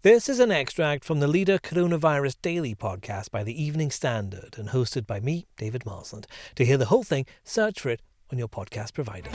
This is an extract from the Leader Coronavirus Daily podcast by the Evening Standard and hosted by me, David Marsland. To hear the whole thing, search for it on your podcast provider.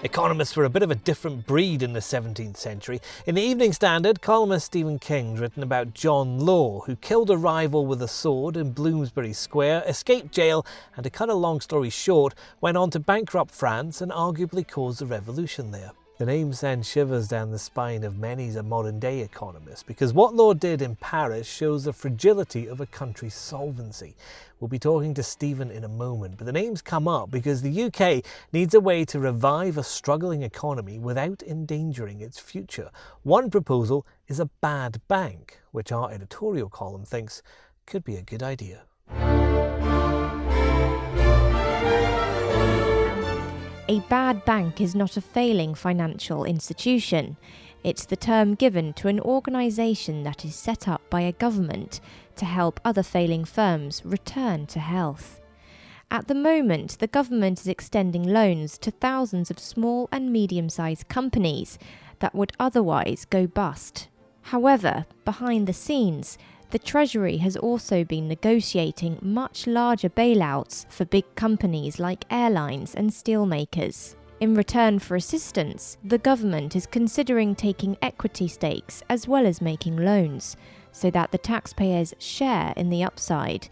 Economists were a bit of a different breed in the 17th century. In the Evening Standard, columnist Stephen King's written about John Law, who killed a rival with a sword in Bloomsbury Square, escaped jail, and to cut a long story short, went on to bankrupt France and arguably cause the revolution there. The name sends shivers down the spine of many a modern-day economist, because what Law did in Paris shows the fragility of a country's solvency. We'll be talking to Stephen in a moment, but the name's come up because the UK needs a way to revive a struggling economy without endangering its future. One proposal is a bad bank, which our editorial column thinks could be a good idea. A bad bank is not a failing financial institution. It's the term given to an organisation that is set up by a government to help other failing firms return to health. At the moment, the government is extending loans to thousands of small and medium-sized companies that would otherwise go bust. However, behind the scenes, the Treasury has also been negotiating much larger bailouts for big companies like airlines and steelmakers. In return for assistance, the government is considering taking equity stakes as well as making loans, so that the taxpayers share in the upside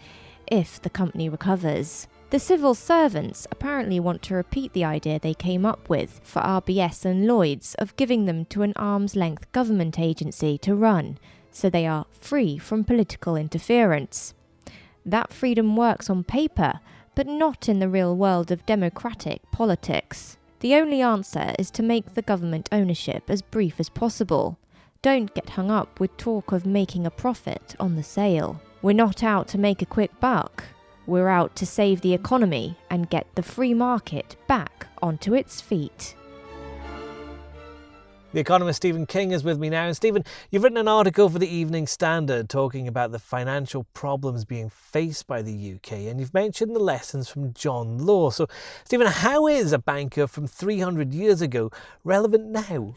if the company recovers. The civil servants apparently want to repeat the idea they came up with for RBS and Lloyds of giving them to an arm's-length government agency to run, so they are free from political interference. That freedom works on paper, but not in the real world of democratic politics. The only answer is to make the government ownership as brief as possible. Don't get hung up with talk of making a profit on the sale. We're not out to make a quick buck. We're out to save the economy and get the free market back onto its feet. The Economist Stephen King is with me now. And Stephen, you've written an article for the Evening Standard talking about the financial problems being faced by the UK, and you've mentioned the lessons from John Law. So, Stephen, how is a banker from 300 years ago relevant now?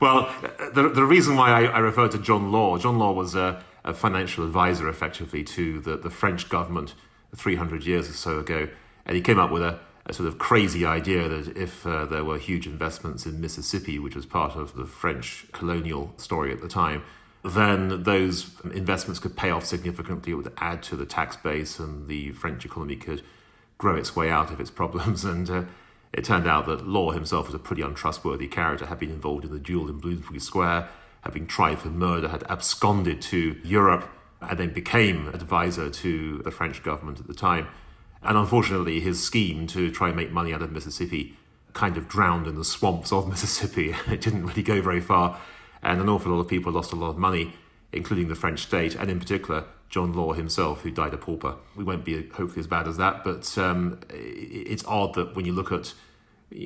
Well, the reason why I refer to John Law was a financial advisor, effectively, to the French government 300 years or so ago, and he came up with a sort of crazy idea that if there were huge investments in Mississippi, which was part of the French colonial story at the time, then those investments could pay off significantly. It would add to the tax base and the French economy could grow its way out of its problems. And it turned out that Law himself was a pretty untrustworthy character, had been involved in the duel in Bloomsbury Square, had been tried for murder, had absconded to Europe, and then became advisor to the French government at the time. And unfortunately, his scheme to try and make money out of Mississippi kind of drowned in the swamps of Mississippi. It didn't really go very far, and an awful lot of people lost a lot of money, including the French state, and in particular, John Law himself, who died a pauper. We won't be hopefully as bad as that, but it's odd that when you look at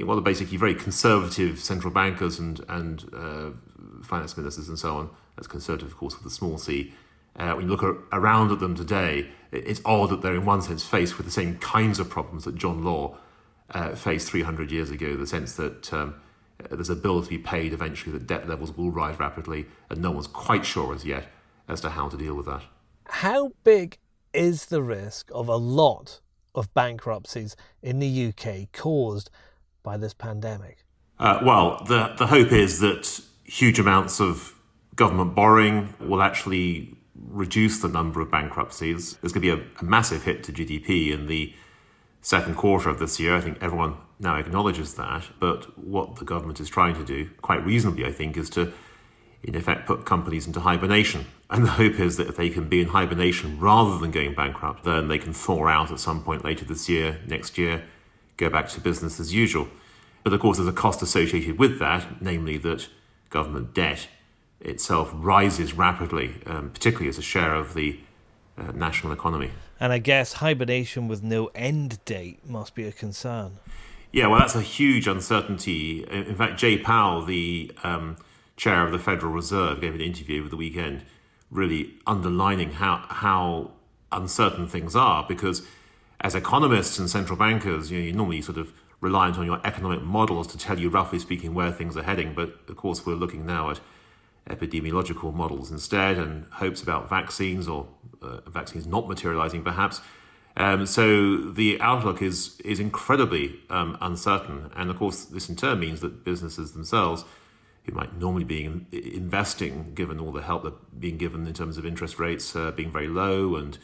what are basically very conservative central bankers and finance ministers and so on, that's conservative, of course, with a small c, when you look around at them today, it's odd that they're in one sense faced with the same kinds of problems that John Law faced 300 years ago, the sense that there's a bill to be paid eventually, that debt levels will rise rapidly, and no one's quite sure as yet as to how to deal with that. How big is the risk of a lot of bankruptcies in the UK caused by this pandemic? Well, the hope is that huge amounts of government borrowing will actually reduce the number of bankruptcies. There's going to be a massive hit to GDP in the second quarter of this year. I think everyone now acknowledges that. But what the government is trying to do, quite reasonably, I think, is to, in effect, put companies into hibernation. And the hope is that if they can be in hibernation rather than going bankrupt, then they can thaw out at some point later this year, next year, go back to business as usual. But of course, there's a cost associated with that, namely that government debt itself rises rapidly, particularly as a share of the national economy. And I guess hibernation with no end date must be a concern. Yeah, well, that's a huge uncertainty. In fact, Jay Powell, the chair of the Federal Reserve, gave an interview over the weekend really underlining how uncertain things are, because as economists and central bankers, you normally sort of reliant on your economic models to tell you, roughly speaking, where things are heading. But of course, we're looking now at epidemiological models instead, and hopes about vaccines, or vaccines not materializing perhaps. So the outlook is incredibly uncertain. And of course, this in turn means that businesses themselves, who might normally be investing, given all the help that's being given in terms of interest rates being very low and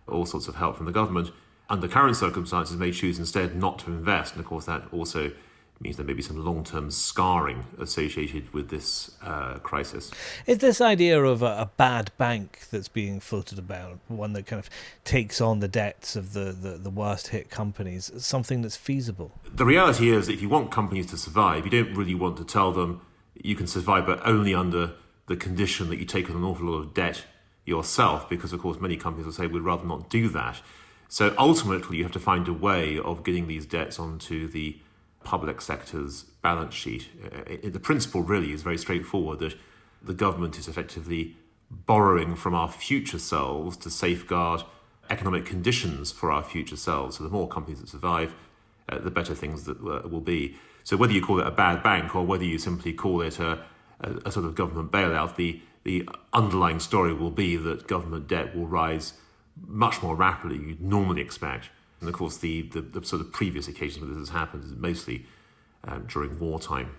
all sorts of help from the government, under current circumstances may choose instead not to invest. And of course, that also means there may be some long-term scarring associated with this crisis. Is this idea of a bad bank that's being floated about, one that kind of takes on the debts of the worst hit companies, something that's feasible? The reality is that if you want companies to survive, you don't really want to tell them you can survive, but only under the condition that you take on an awful lot of debt yourself, because of course many companies will say we'd rather not do that. So ultimately you have to find a way of getting these debts onto the public sector's balance sheet. The principle really is very straightforward, that the government is effectively borrowing from our future selves to safeguard economic conditions for our future selves. So the more companies that survive, the better things that will be. So whether you call it a bad bank or whether you simply call it a sort of government bailout, the underlying story will be that government debt will rise much more rapidly than you'd normally expect. And of course, the sort of previous occasions where this has happened is mostly during wartime.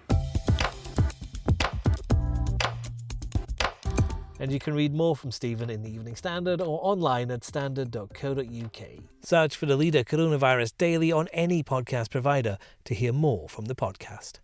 And you can read more from Stephen in the Evening Standard or online at standard.co.uk. Search for the Leader Coronavirus Daily on any podcast provider to hear more from the podcast.